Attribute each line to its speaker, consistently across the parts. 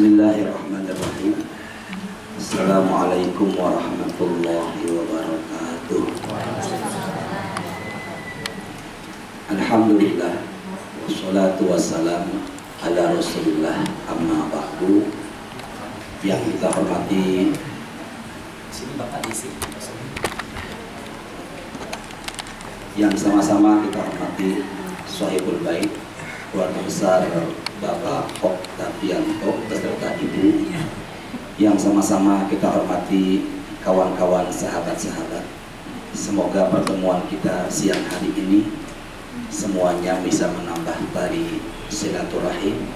Speaker 1: Bismillahirrahmanirrahim. Assalamualaikum warahmatullahi wabarakatuh. Alhamdulillah, wassalatu wassalamu ala rasulillah, amma ba'du. Yang kita hormati, sini Bapak isi, yang sama-sama kita hormati Sohibul Bait, keluarga besar Bapak Oktavianto beserta Ibu, yang sama-sama kita hormati kawan-kawan sahabat-sahabat. Semoga pertemuan kita siang hari ini semuanya bisa menambah tali silaturahim,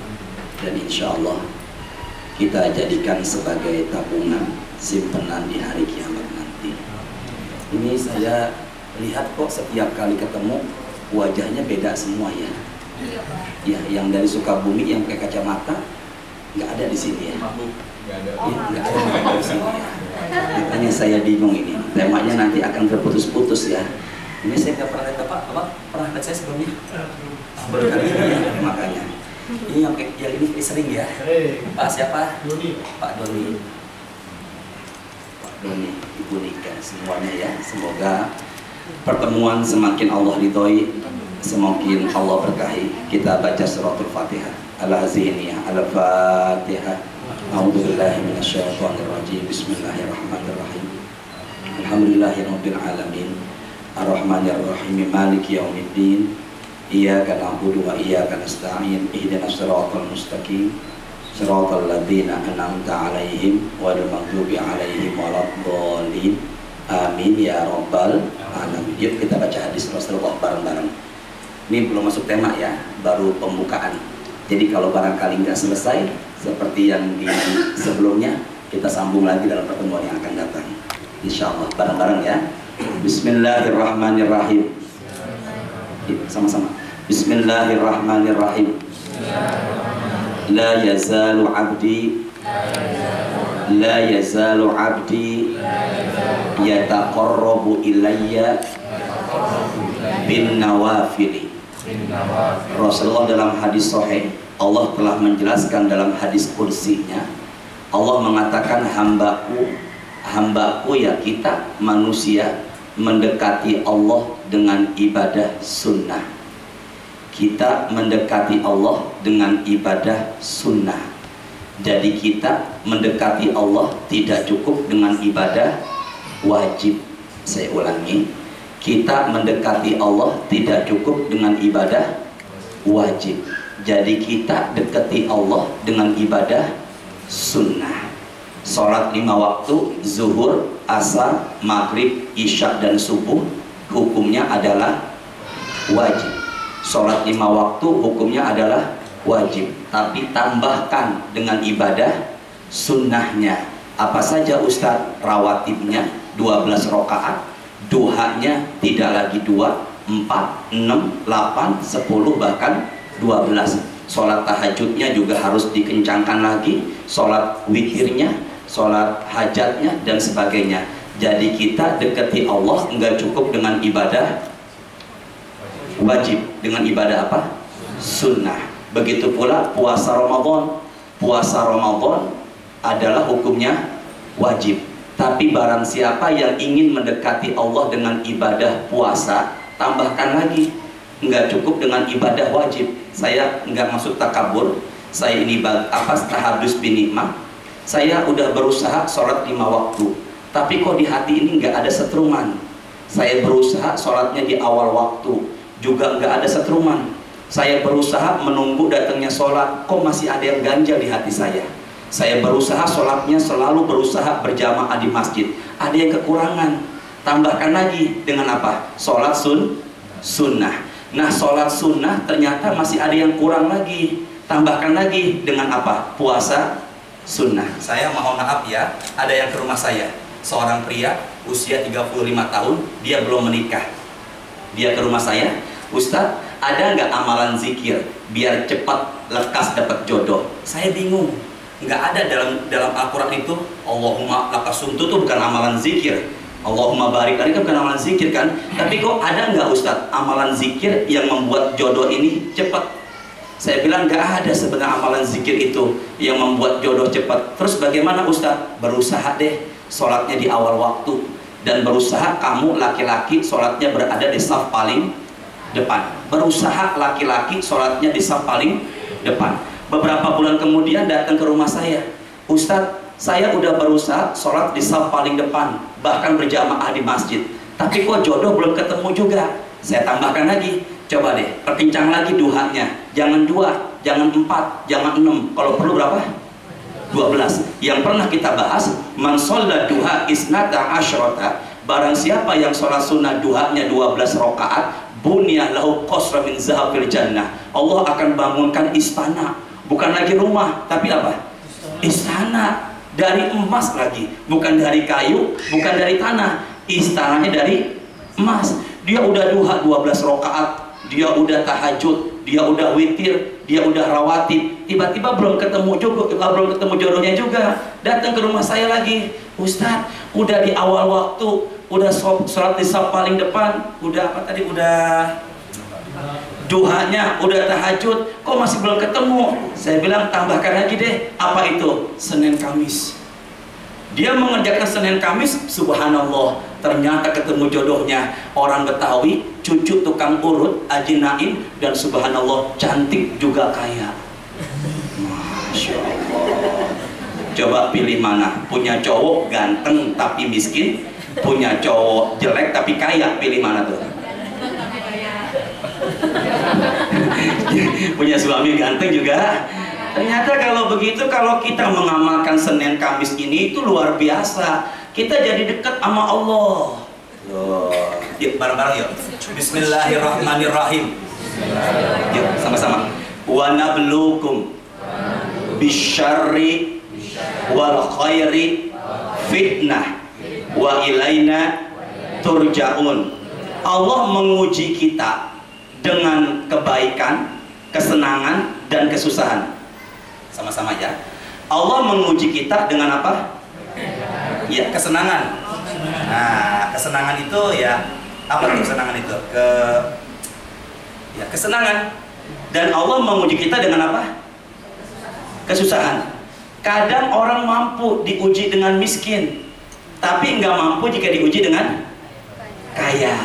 Speaker 1: dan insya Allah kita jadikan sebagai tabungan simpanan di hari kiamat nanti. Ini saya lihat kok setiap kali ketemu wajahnya beda semua ya. Ya, yang dari Sukabumi yang pakai kacamata nggak ada di sini ya. Nggak ada di sini ya. Makanya saya bingung ini. Temanya nanti akan terputus-putus ya. Ini saya nggak pernah lihat Bapak pernah lihat saya sebelumnya? Berkali ya, makanya. Ini yang ini sering ya. Pak siapa? Pak Doni. Pak Doni, Ibu Nika, semuanya ya. Semoga pertemuan semakin Allah ridhoi, semakin Allah berkahi. Kita baca suratul Fatihah. Al-Aziniyah, Al-Fatihah. A'udzubillahi minasyaitonirrajim. Bismillahirrahmanirrahim. Alhamdulillahirabbil alamin. Ar-Rahmanir-Rahim. Maliki yaumiddin. Iyyaka na'budu wa iyyaka nasta'in. Ihdinas siratal mustaqim. Siratal ladzina an'amta 'alaihim ghairil maghdubi 'alaihim waladdallin. Amin ya rabbal alamin. Yuk kita baca hadis Rasulullah bareng-bareng. Ini belum masuk tema ya, baru pembukaan. Jadi kalau barangkali nggak selesai seperti yang di sebelumnya, kita sambung lagi dalam pertemuan yang akan datang. Insya Allah bareng-bareng ya. Bismillahirrahmanirrahim. Sama-sama. Bismillahirrahmanirrahim. La yazalu abdi yataqarrabu ilayya bin nawafili. Rasulullah dalam hadis sahih, Allah telah menjelaskan dalam hadis kursinya, Allah mengatakan hambaku ya, kita manusia mendekati Allah dengan ibadah sunnah. Kita mendekati Allah dengan ibadah sunnah. Jadi kita mendekati Allah tidak cukup dengan ibadah wajib. Saya ulangi, kita mendekati Allah tidak cukup dengan ibadah wajib. Jadi kita dekati Allah dengan ibadah sunnah. Sholat 5 waktu, zuhur, asar, maghrib, isya dan subuh hukumnya adalah wajib. Sholat 5 waktu hukumnya adalah wajib, tapi tambahkan dengan ibadah sunnahnya. Apa saja Ustadz? Rawatibnya 12 rakaat, duhanya tidak lagi 2, 4, 6, 8, 10, bahkan 12. Sholat tahajudnya juga harus dikencangkan lagi, sholat witirnya, sholat hajatnya dan sebagainya. Jadi kita dekati Allah nggak cukup dengan ibadah wajib, dengan ibadah apa? Sunnah. Begitu pula puasa Ramadan. Puasa Ramadan adalah hukumnya wajib. Tapi barang siapa yang ingin mendekati Allah dengan ibadah puasa, tambahkan lagi. Nggak cukup dengan ibadah wajib. Saya nggak masuk takabur. Saya ini tahadus binikmah. Saya udah berusaha sholat 5 waktu. Tapi kok di hati ini nggak ada setruman. Saya berusaha sholatnya di awal waktu, juga nggak ada setruman. Saya berusaha menunggu datangnya sholat, kok masih ada yang ganjal di hati saya. Saya berusaha sholatnya selalu berusaha berjamaah di masjid, ada yang kekurangan. Tambahkan lagi dengan apa? Sholat sunnah. Nah, sholat sunnah ternyata masih ada yang kurang lagi. Tambahkan lagi dengan apa? Puasa sunnah. Saya mohon maaf ya, ada yang ke rumah saya, seorang pria usia 35 tahun, dia belum menikah. Dia ke rumah saya, Ustadz, ada nggak amalan zikir biar cepat lekas dapat jodoh? Saya bingung. Nggak ada dalam Al-Quran itu. Allahumma lakasumtu itu bukan amalan zikir. Allahumma barik alaihi kan bukan amalan zikir kan? Tapi kok ada nggak Ustadz amalan zikir yang membuat jodoh ini cepat? Saya bilang nggak ada sebenarnya amalan zikir itu yang membuat jodoh cepat. Terus bagaimana Ustaz? Berusaha deh sholatnya di awal waktu, dan berusaha kamu laki-laki sholatnya berada di saf paling depan. Berusaha laki-laki sholatnya di saf paling depan. Beberapa bulan kemudian datang ke rumah saya, Ustaz, saya udah berusaha sholat di saf paling depan, bahkan berjamaah di masjid, tapi kok jodoh belum ketemu juga. Saya tambahkan lagi, coba deh perkencang lagi duhanya, jangan 2, jangan 4, jangan 6, kalau perlu berapa? 12. Yang pernah kita bahas, man sholla duha isnata asyrata, barang siapa yang sholat sunnah duhanya 12 rakaat, bunyah lahu qasra min zahabil jannah, Allah akan bangunkan istana, bukan lagi rumah, tapi apa? Istana dari emas lagi, bukan dari kayu, bukan dari tanah, istananya dari emas. Dia udah duha 12 rakaat, dia udah tahajud, dia udah witir, dia udah rawatib, tiba-tiba belum ketemu jodohnya juga. Datang ke rumah saya lagi, Ustaz, udah di awal waktu, udah sholat di saf paling depan, udah apa tadi, udah duhanya, udah tahajud, kok masih belum ketemu? Saya bilang tambahkan lagi deh, apa itu? Senin Kamis. Dia mengerjakan Senin Kamis, subhanallah, ternyata ketemu jodohnya. Orang Betawi, cucu tukang urut, Haji Naim, dan subhanallah cantik juga kaya. Masya Allah. Coba pilih mana? Punya cowok ganteng tapi miskin, punya cowok jelek tapi kaya, pilih mana tuh? Punya suami ganteng juga. Ternyata kalau begitu, kalau kita mengamalkan Senin Kamis ini, itu luar biasa. Kita jadi dekat sama Allah. Yuk bareng-bareng yuk. Bismillahirrahmanirrahim. Yuk sama-sama. Wa nabluukum bisyarri wal khairi fitnah wa ilaina turja'un. Allah menguji kita dengan kebaikan, kesenangan, dan kesusahan. Sama-sama ya. Allah menguji kita dengan apa? Ya, kesenangan. Nah, kesenangan itu ya, apa tuh kesenangan itu? Kesenangan. Dan Allah menguji kita dengan apa? Kesusahan. Kadang orang mampu diuji dengan miskin, tapi nggak mampu jika diuji dengan kaya.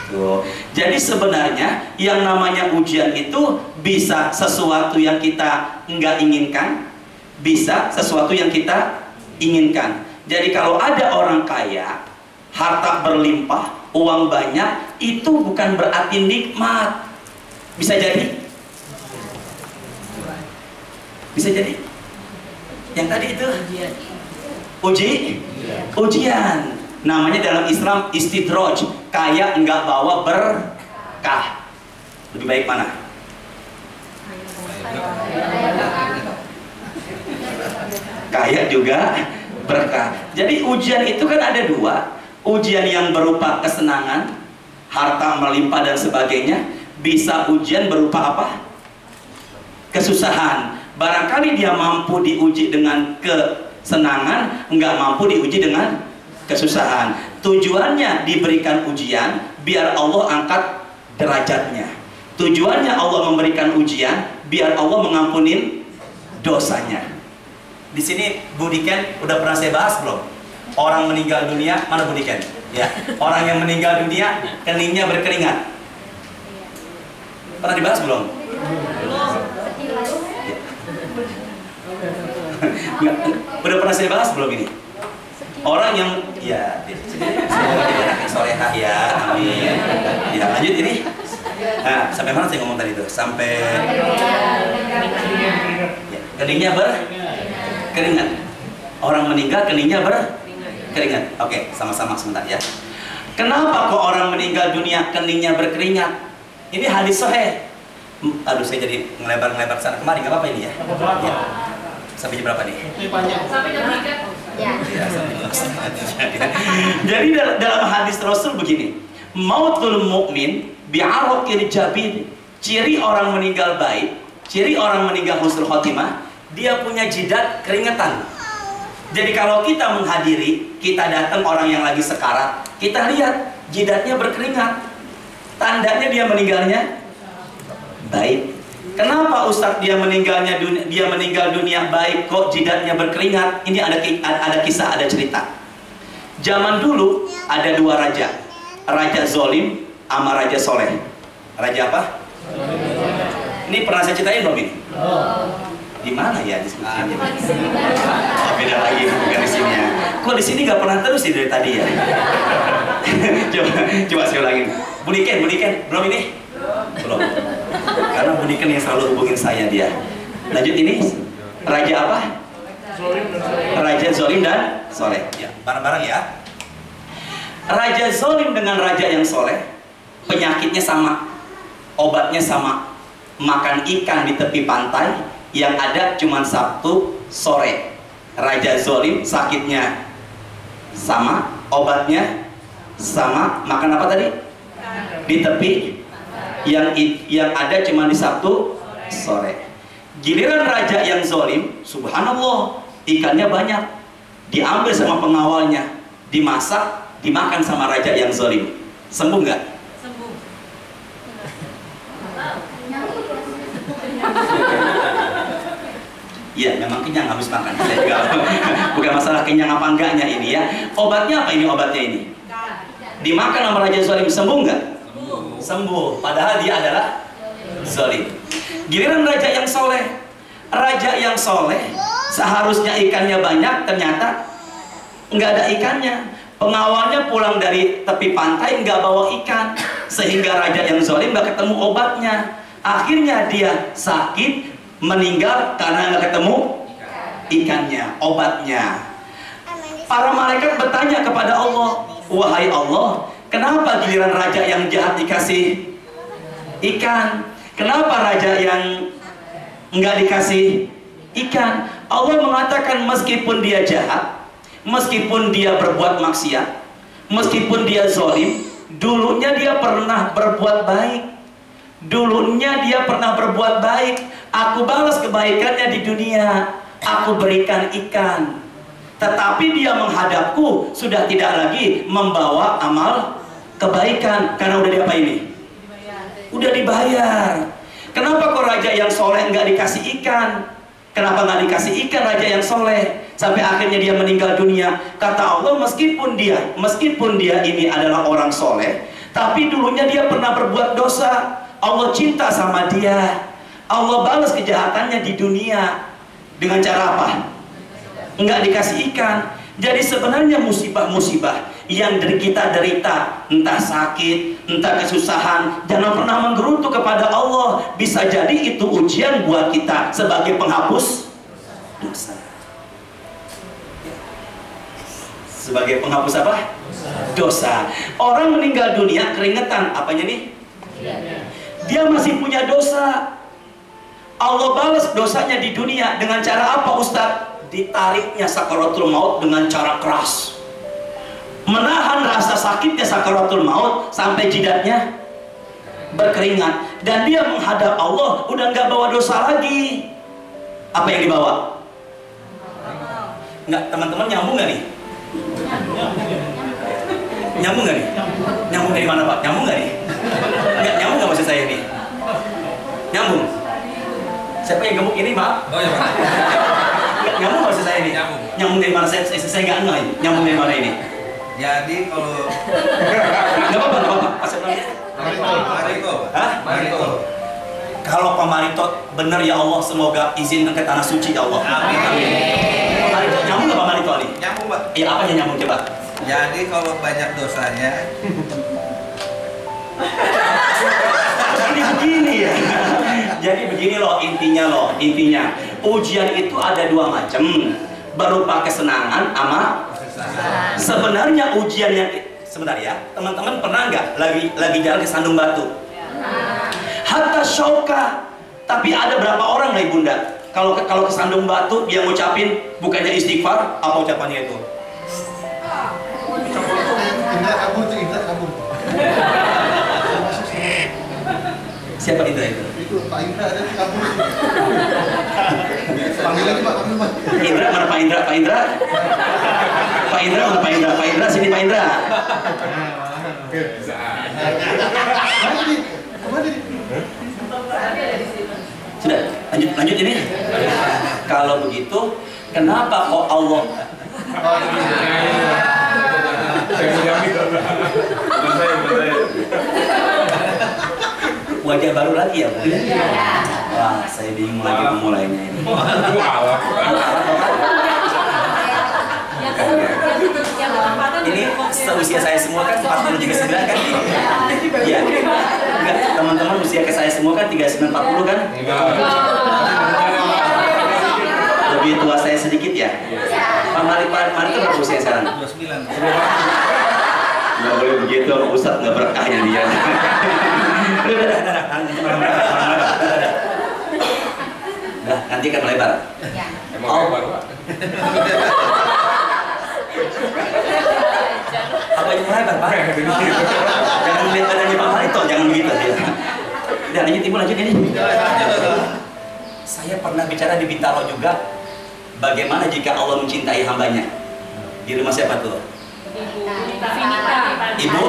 Speaker 1: Tuh. Jadi sebenarnya yang namanya ujian itu bisa sesuatu yang kita nggak inginkan, bisa sesuatu yang kita inginkan. Jadi kalau ada orang kaya, harta berlimpah, uang banyak, itu bukan berarti nikmat. Bisa jadi, bisa jadi. Yang tadi itu ujian. Namanya dalam Islam istidraj, kaya enggak bawa berkah. Lebih baik mana? Kaya juga berkah. Jadi ujian itu kan ada dua. Ujian yang berupa kesenangan, harta melimpah dan sebagainya. Bisa ujian berupa apa? Kesusahan. Barangkali dia mampu diuji dengan kesenangan, enggak mampu diuji dengan kesusahan. Tujuannya diberikan ujian biar Allah angkat derajatnya. Tujuannya Allah memberikan ujian biar Allah mengampunin dosanya. Di sini Budi Ken udah pernah saya bahas belum? Orang meninggal dunia, mana Budi Ken? Ya, orang yang meninggal dunia keningnya berkeringat. Pernah dibahas belum? Udah pernah saya bahas belum ini? Orang yang ya solehah ya, amin. Ya lanjut ini. Nah, sampai mana saya ngomong tadi itu? Sampai ya, keningnya berkeringat. Orang meninggal keningnya berkeringat. Oke, sama-sama sebentar ya. Kenapa kok orang meninggal dunia keningnya berkeringat? Ini hadis sahih. Aduh, saya jadi ngelebar sana kemari, nggak apa-apa ini ya. Ya. Sampai jam berapa nih? Sampai jam 3. Ya. Jadi dalam hadis Rasul begini, mautul mukmin bi'araqil jabin. Ciri orang meninggal baik, ciri orang meninggal husnul khotimah, dia punya jidat keringetan. Jadi kalau kita menghadiri, kita datang orang yang lagi sekarat, kita lihat jidatnya berkeringat. Tandanya dia meninggalnya baik. Kenapa Ustadz dia meninggal dunia baik kok jidatnya berkeringat? Ini ada kisah, ada cerita. Zaman dulu ada dua raja, raja zolim sama raja soleh. Raja apa? Ini pernah saya ceritain belum ini? Di mana ya diskusinya? Oh, beda lagi, bukan di sini ya. Kok di sini nggak pernah terus sih dari tadi ya? coba saya ulangin. Buniken, belum ini? Belum. Karena Buniken yang selalu hubungin saya dia. Lanjut ini, raja apa? Raja zolim dan soleh. Ya, bareng-bareng ya. Raja zolim dengan raja yang soleh, penyakitnya sama, obatnya sama. Makan ikan di tepi pantai yang ada cuma Sabtu sore. Raja zolim sakitnya sama, obatnya sama. Makan apa tadi? Di tepi yang ada cuma di Sabtu sore. Giliran raja yang zolim, subhanallah, ikannya banyak, diambil sama pengawalnya, dimasak, dimakan sama raja yang zolim. Sembuh nggak? Sembuh. Iya, memang kenyang habis makan. Saya juga bukan masalah kenyang apa enggaknya ini ya. Obatnya apa ini? Obatnya ini dimakan sama raja zolim, sembuh nggak? Sembuh. Padahal dia adalah zolim. Giliran raja yang soleh, seharusnya ikannya banyak, ternyata nggak ada ikannya. Pengawalnya pulang dari tepi pantai nggak bawa ikan, sehingga raja yang zolim nggak ketemu obatnya. Akhirnya dia sakit, meninggal karena nggak ketemu ikannya, obatnya. Para malaikat bertanya kepada Allah, wahai Allah, kenapa giliran raja yang jahat dikasih ikan? Kenapa raja yang nggak dikasih ikan? Allah mengatakan meskipun dia jahat, meskipun dia berbuat maksiat, meskipun dia zolim, dulunya dia pernah berbuat baik. Dulunya dia pernah berbuat baik. Aku balas kebaikannya di dunia. Aku berikan ikan. Tetapi dia menghadapku sudah tidak lagi membawa amal kebaikan. Karena udah diapa ini? Udah dibayar. Kenapa kok raja yang soleh nggak dikasih ikan? Kenapa nggak dikasih ikan raja yang soleh? Sampai akhirnya dia meninggal dunia. Kata Allah, meskipun dia ini adalah orang soleh, tapi dulunya dia pernah berbuat dosa. Allah cinta sama dia. Allah balas kejahatannya di dunia. Dengan cara apa? Enggak dikasih ikan. Jadi sebenarnya musibah-musibah yang kita derita, entah sakit, entah kesusahan, jangan pernah menggerutu kepada Allah. Bisa jadi itu ujian buat kita sebagai penghapus dosa. Sebagai penghapus apa? Dosa. Orang meninggal dunia keringetan, apanya nih? Dia masih punya dosa. Allah balas dosanya di dunia dengan cara apa, Ustadz? Ditariknya sakaratul maut dengan cara keras. Menahan rasa sakitnya sakaratul maut sampai jidatnya berkeringat. Dan dia menghadap Allah, udah nggak bawa dosa lagi. Apa yang dibawa? Nggak, teman-teman nyambung nggak nih? Nyambung nggak nih? Nyambung dari mana Pak? Nyambung nggak nih? Nggak nyambung nggak maksud saya nih? Nyambung. Siapa yang gemuk ini Pak? Oh ya Pak. Nggak nyambung maksud saya nih? Nyambung. Nyambung dari mana? Saya nggak ngeh. Nyambung dari mana ini?
Speaker 2: Jadi kalau
Speaker 1: nggak apa-apa. Asal namanya?
Speaker 2: Marito.
Speaker 1: Hah?
Speaker 2: Marito.
Speaker 1: Kalau Pak Marito benar ya Allah, semoga izinkan ke tanah suci ya Allah.
Speaker 2: Amin.
Speaker 1: Pak Marito nyambung nggak Pak Marito nih?
Speaker 2: Nyambung Pak.
Speaker 1: Iya, apa yang nyambung coba?
Speaker 2: Jadi kalau banyak dosanya,
Speaker 1: Jadi begini ya. Jadi begini loh intinya. Ujian itu ada dua macam, berupa kesenangan sama sebenarnya ujian yang sebentar ya. Teman-teman pernah nggak lagi jalan ke Sandung Batu? Hatta syauka. Tapi ada berapa orang lah Bunda? Kalau ke Sandung Batu dia ngucapin bukannya istighfar, apa ucapannya itu?
Speaker 3: Indra kabur.
Speaker 1: Siapa Indra itu?
Speaker 3: Itu Pak Indra ada di kabur. Panggil lagi Pak, panggil Pak.
Speaker 1: Indra mana Pak Indra? Pak Indra mana Pak Indra? Pak Indra sini Pak Indra.
Speaker 3: Kemana nih?
Speaker 1: Sudah, lanjut ini. Kalau begitu, kenapa kok Allah wajah baru lagi ya, Bu? Wah, saya bingung lagi memulainya ini. Ini seusia saya semua kan 40-39 kan? Iya. Enggak, teman-teman usia ke saya semua kan 39-40 kan? Lebih tua saya sedikit ya? Pak Mari itu berapa usia sekarang?
Speaker 2: 29.
Speaker 1: Nggak boleh begitu, Ustadz nggak berkahnya dia. Udah, nanti akan melebar. Apa yang melebar, Pak? Jangan lihat badannya Pak Marito, jangan begitu dia. Udah, lanjut Ibu, lanjut ini. Saya pernah bicara di Bintaro juga. Bagaimana jika Allah mencintai hambanya? Di rumah siapa tuh? Ibu,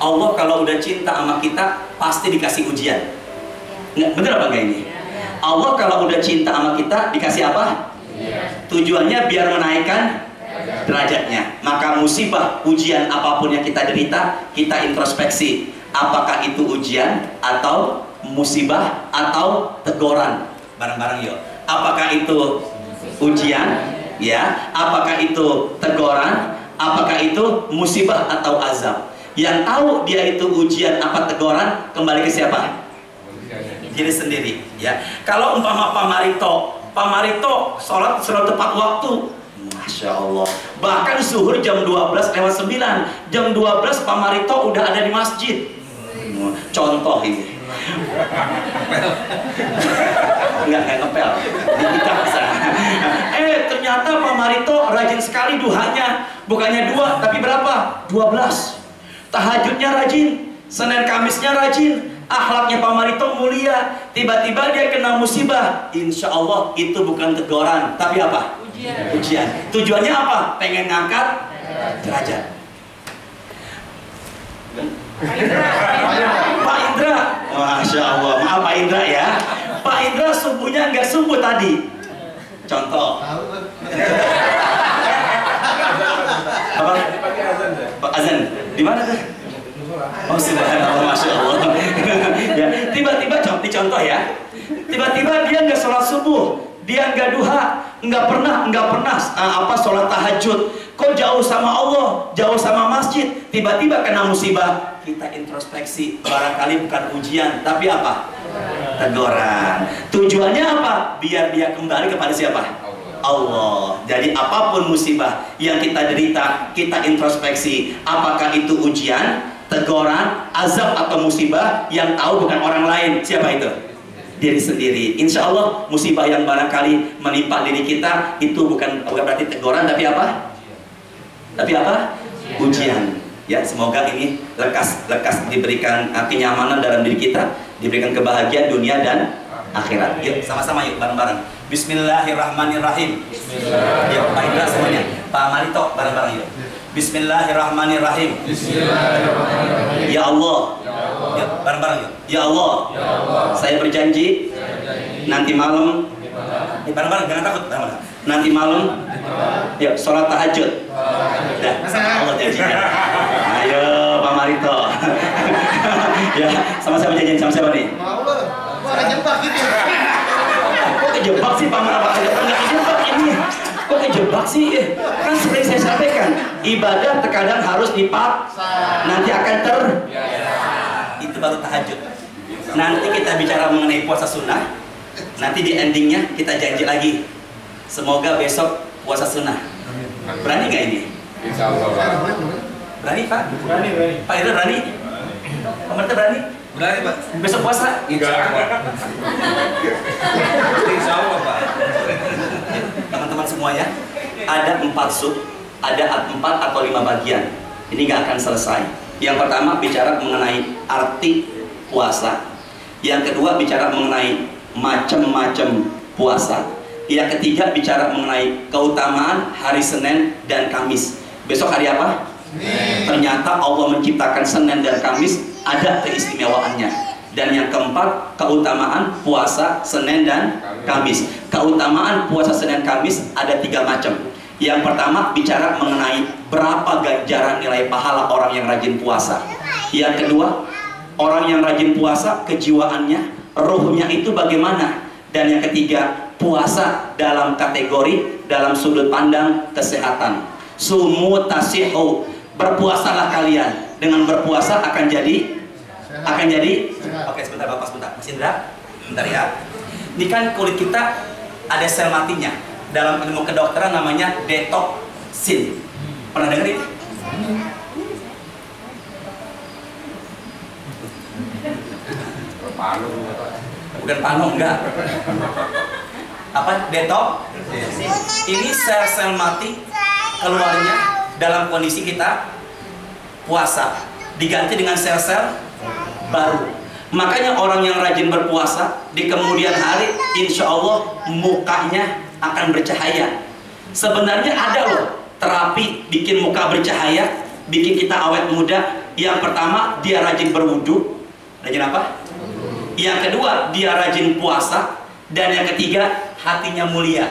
Speaker 1: Allah kalau udah cinta sama kita pasti dikasih ujian. Nggak, bener apa enggak ini? Allah kalau udah cinta sama kita dikasih apa? Tujuannya biar menaikkan derajatnya. Maka musibah, ujian apapun yang kita derita, kita introspeksi. Apakah itu ujian atau musibah atau teguran? Bareng-bareng yuk. Apakah itu ujian? Ya. Apakah itu teguran? Apakah itu musibah atau azab? Yang tahu dia itu ujian apa teguran, kembali ke siapa? Diri sendiri. Ya. Kalau umpama Pak Marito sholat tepat waktu, Masya Allah. Bahkan zuhur jam 12:09, jam 12 Pak Marito udah ada di masjid. Contoh ini. Enggak ngepel. Kita bisa. Ternyata Pak Marito rajin sekali duhanya. Bukannya 2, tapi berapa? 12. Tahajudnya rajin, Senin Kamisnya rajin, akhlaknya Pak Marito mulia. Tiba-tiba dia kena musibah. Insya Allah itu bukan teguran, tapi apa? Ujian. Tujuannya apa? Pengen ngangkat derajat. Pak Indra, Masya Allah, maaf Pak Indra ya. Pak Indra subuhnya nggak subuh tadi. Contoh. Apa? Pak azan. Di mana tuh? Oh subhanallah, Masya Allah. Ya, tiba-tiba dicontoh ya. Tiba-tiba dia nggak sholat subuh, dia nggak duha, nggak pernah sholat tahajud. Kok jauh sama Allah, jauh sama masjid, tiba-tiba kena musibah. Kita introspeksi, barangkali bukan ujian, tapi apa? Teguran. Tujuannya apa? Biar dia kembali kepada siapa? Allah. Jadi apapun musibah yang kita derita, kita introspeksi. Apakah itu ujian, teguran, azab atau musibah? Yang tahu bukan orang lain. Siapa itu? Diri sendiri. Insya Allah musibah yang barangkali menimpa diri kita itu bukan berarti teguran, tapi apa? Tapi apa? Ujian. Ya, semoga ini lekas diberikan kenyamanan dalam diri kita, diberikan kebahagiaan dunia dan akhirat. Yuk, sama-sama yuk bareng-bareng. Bismillahirrahmanirrahim. Yuk, Pak Indra semuanya. Pak Marito bareng-bareng yuk. Bismillahirrahmanirrahim. Ya Allah. Yuk, bareng-bareng yuk. Ya Allah. Saya berjanji nanti malam. Bareng-bareng, jangan takut, bareng-bareng. Nanti malam, yuk, sholat tahajud. Dah, Allah janjikan. Ayo, Pak Marito. Ya, sama siapa janjian? Sama siapa nih?
Speaker 3: Mau lah, kok kejebak gitu.
Speaker 1: Kok kejebak sih Pak Marito? Enggak kejebak ini. Kok kejebak sih? Kan seperti saya sampaikan, ibadah terkadang harus dipaksa. Nanti akan itu baru tahajud. Nanti kita bicara mengenai puasa sunnah. Nanti di endingnya kita janji lagi. Semoga besok puasa sunnah. Berani nggak ini?
Speaker 4: Insya Allah.
Speaker 1: Berani Pak? Berani. Pak Indra berani? Pemerintah berani?
Speaker 2: Berani Pak?
Speaker 1: Besok puasa?
Speaker 4: Enggak.
Speaker 2: Insya Allah Pak.
Speaker 1: Teman-teman semuanya, ada 4 sub, ada 4 atau 5 bagian. Ini nggak akan selesai. Yang pertama bicara mengenai arti puasa. Yang kedua bicara mengenai macam-macam puasa. Yang ketiga bicara mengenai keutamaan hari Senin dan Kamis. Besok hari apa? Ternyata Allah menciptakan Senin dan Kamis ada keistimewaannya. Dan yang keempat, keutamaan puasa Senin dan Kamis. Keutamaan puasa Senin Kamis ada 3 macam. Yang pertama, bicara mengenai berapa ganjaran nilai pahala orang yang rajin puasa. Yang kedua, orang yang rajin puasa, kejiwaannya, ruhnya itu bagaimana. Dan yang ketiga, puasa dalam kategori, dalam sudut pandang kesehatan. Sumu tasihu, berpuasalah kalian. Dengan berpuasa akan jadi Oke, sebentar Bapak, sebentar. Mas Indra, bentar ya. Ini kan kulit kita ada sel matinya. Dalam ilmu kedokteran namanya detoksin. Pernah dengar ini? Bukan pano, enggak. Apa? Detoksin. Ini sel-sel mati keluarnya dalam kondisi kita puasa, diganti dengan sel-sel baru. Makanya orang yang rajin berpuasa di kemudian hari, insya Allah mukanya akan bercahaya. Sebenarnya ada loh terapi bikin muka bercahaya, bikin kita awet muda. Yang pertama, dia rajin berwudu. Rajin apa? Yang kedua, dia rajin puasa. Dan yang ketiga, hatinya mulia.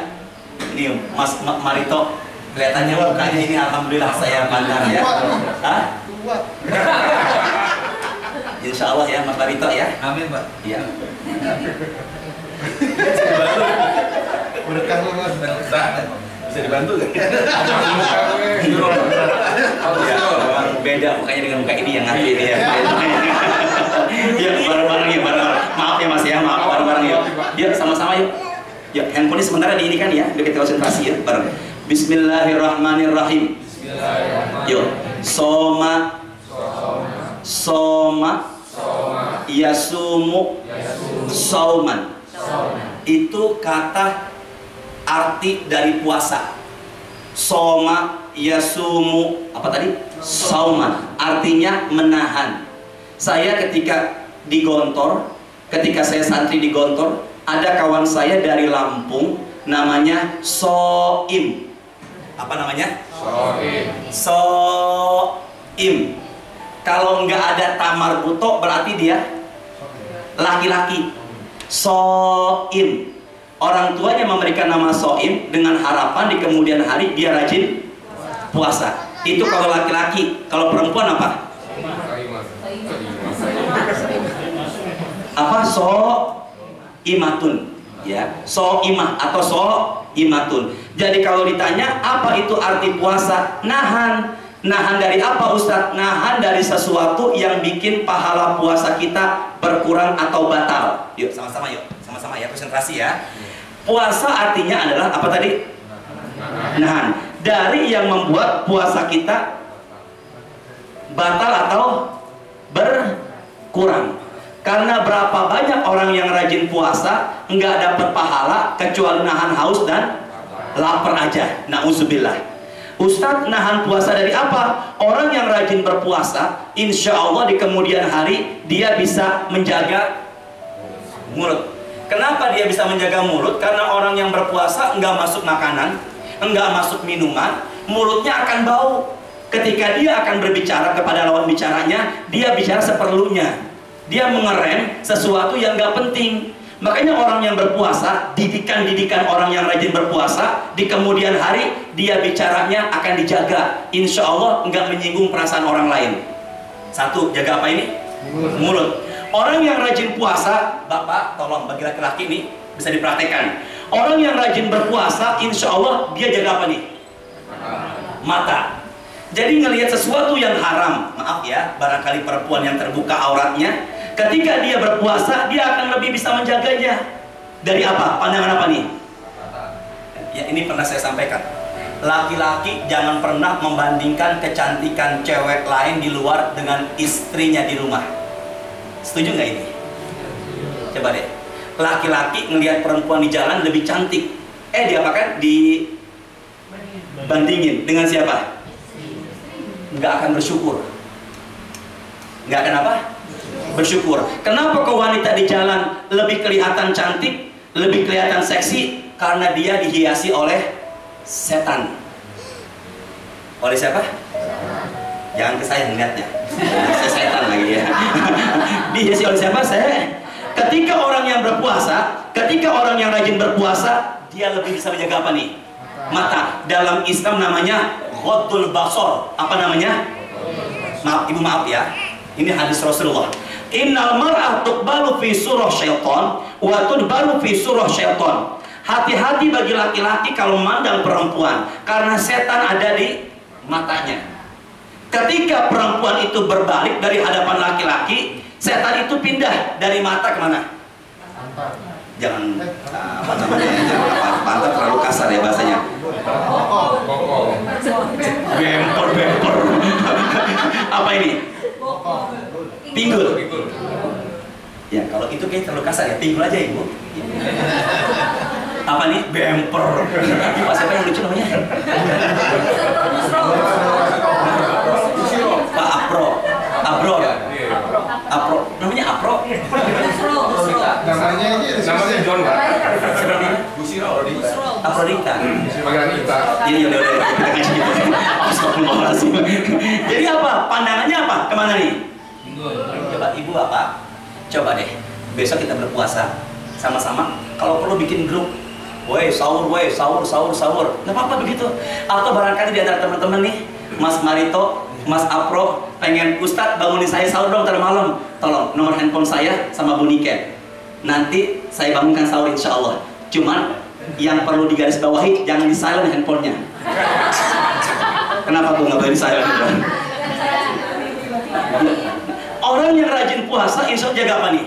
Speaker 1: Ini Mas Marito, kelihatannya mukanya ini alhamdulillah saya pandang ya. Hah? Insya Allah ya Mas Barito ya.
Speaker 2: Amin Pak.
Speaker 1: Iya.
Speaker 3: Berkah lu Mas.
Speaker 2: Bisa dibantu nggak?
Speaker 1: Beda mukanya dengan muka ini yang ngaji ini ya. Ya bareng-bareng ya, bareng. Maaf ya Mas ya, maaf bareng-bareng ya. Ya sama-sama yuk. Ya handphone sementara di ini kan ya, biar kita konsentrasi ya bareng. Bismillahirrahmanirrahim. Yuk, soma yasumu sauman. Itu kata arti dari puasa. Soma yasumu apa tadi? Sauman. Artinya menahan. Saya ketika di Gontor, ketika saya santri di Gontor, ada kawan saya dari Lampung namanya Soim. Apa namanya? Soim. Kalau nggak ada tamar buto berarti dia laki-laki. Soim. Orang tuanya memberikan nama Soim dengan harapan di kemudian hari dia rajin puasa. Itu kalau laki-laki. Kalau perempuan apa? Apa? Soimatun. Ya, soimah atau soimatun. Jadi kalau ditanya apa itu arti puasa? Nahan. Nahan dari apa Ustadz? Nahan dari sesuatu yang bikin pahala puasa kita berkurang atau batal. Yuk sama-sama yuk, sama-sama ya, konsentrasi ya. Puasa artinya adalah apa tadi? Nahan dari yang membuat puasa kita batal atau berkurang. Karena berapa banyak orang yang rajin puasa nggak dapat pahala kecuali nahan haus dan lapar aja. Nauzubillah. Ustadz, nahan puasa dari apa? Orang yang rajin berpuasa, insya Allah di kemudian hari dia bisa menjaga mulut. Kenapa dia bisa menjaga mulut? Karena orang yang berpuasa nggak masuk makanan, nggak masuk minuman, mulutnya akan bau. Ketika dia akan berbicara kepada lawan bicaranya, dia bicara seperlunya. Dia mengerem sesuatu yang nggak penting. Makanya orang yang berpuasa, didikan orang yang rajin berpuasa, di kemudian hari dia bicaranya akan dijaga. Insya Allah nggak menyinggung perasaan orang lain. Satu, jaga apa ini? Mulut. Orang yang rajin puasa, Bapak tolong bagi laki-laki ini bisa dipraktekkan. Orang yang rajin berpuasa, insya Allah dia jaga apa nih? Mata. Jadi ngelihat sesuatu yang haram, maaf ya, barangkali perempuan yang terbuka auratnya, ketika dia berpuasa, dia akan lebih bisa menjaganya. Dari apa? Pandangan apa nih? Ya ini pernah saya sampaikan. Laki-laki jangan pernah membandingkan kecantikan cewek lain di luar dengan istrinya di rumah. Setuju nggak ini? Coba deh. Laki-laki ngelihat perempuan di jalan lebih cantik. Dia apa kan? Dibandingin dengan siapa? Nggak akan bersyukur. Nggak akan apa? Bersyukur. Kenapa ke wanita di jalan lebih kelihatan cantik, lebih kelihatan seksi? Karena dia dihiasi oleh setan. Oleh siapa? Jangan ke saya melihatnya. Saya setan lagi. lagi ya. Dihiasi oleh siapa? Saya. Ketika orang yang berpuasa, ketika orang yang rajin berpuasa, dia lebih bisa menjaga apa nih? Mata. Dalam Islam namanya ghaddul basar. Apa namanya? Maaf, ibu maaf ya. Ini hadis Rasulullah. Innal mar'ah tuqbalu fi surah syaitan wa tudbaru fi surah syaitan. Hati-hati bagi laki-laki kalau memandang perempuan, karena setan ada di matanya. Ketika perempuan itu berbalik dari hadapan laki-laki, setan itu pindah dari mata kemana? Jangan apa namanya? Pantat terlalu kasar ya bahasanya. Bempor. Apa ini? Pinggul. Ya kalau itu kayak terlalu kasar ya. Pinggul aja ibu. Apa nih? Bemper. Pak siapa yang lucu namanya? Pak Apro. Namanya Apro.
Speaker 2: Namanya John Pak.
Speaker 1: Afrodita.
Speaker 2: Panggilan kita.
Speaker 1: Iya udah kita kasih gitu. Astagfirullahaladzim. Jadi apa? Pandangannya apa? Kemana nih? Coba ibu bapak, coba deh. Besok kita berpuasa sama-sama. Kalau perlu bikin grup. Woi sahur. Nggak apa-apa begitu. Atau barangkali di antara teman-teman nih, Mas Marito, Mas Apro, pengen Ustadz bangunin saya sahur dong ntar malam. Tolong nomor handphone saya sama Bu Niken. Nanti saya bangunkan sahur insya Allah. Cuman yang perlu digarisbawahi jangan di silent handphonenya. Kenapa tuh nggak boleh di silent? Orang yang rajin puasa insya Allah jaga apa nih?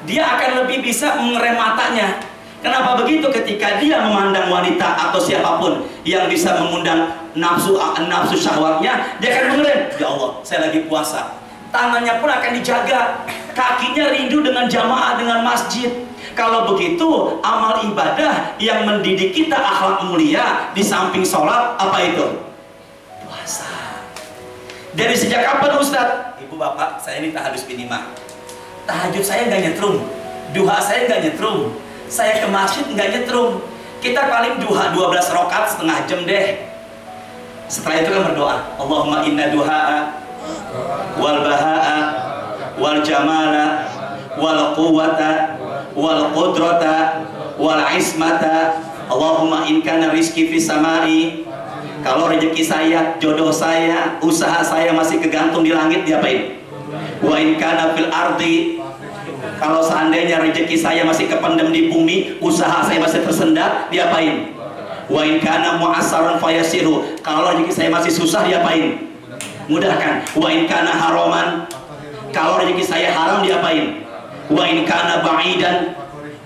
Speaker 1: Dia akan lebih bisa mengerem matanya. Kenapa begitu? Ketika dia memandang wanita atau siapapun yang bisa mengundang nafsu syahwatnya, dia akan mengerem. Ya Allah, saya lagi puasa. Tangannya pun akan dijaga, kakinya rindu dengan jamaah, dengan masjid. Kalau begitu, amal ibadah yang mendidik kita akhlak mulia di samping sholat, apa itu? Puasa. Dari sejak kapan Ustadz? Ibu bapak, saya ini tahajud minimal. Tahajud saya nggak nyetrum, duha saya nggak nyetrum, saya ke masjid nggak nyetrum. Kita paling duha 12 rakaat setengah jam deh. Setelah itu kan berdoa, Allahumma inna duha'a wal baha'a wal jamala wal quwwata wal qudrata wal ismata. Allahumma in kana rizki fis samai. Kalau rezeki saya, jodoh saya, usaha saya masih kegantung di langit, diapain? Wa in kana fil ardi. Kalau seandainya rezeki saya masih kependam di bumi, usaha saya masih tersendat, diapain? Wa in kana mu'assaran fayasiru. Kalau rezeki saya masih susah, diapain? Mudahkan. Wa in kana haraman. Kalau rezeki saya haram, diapain? Wa in kana ba'idan.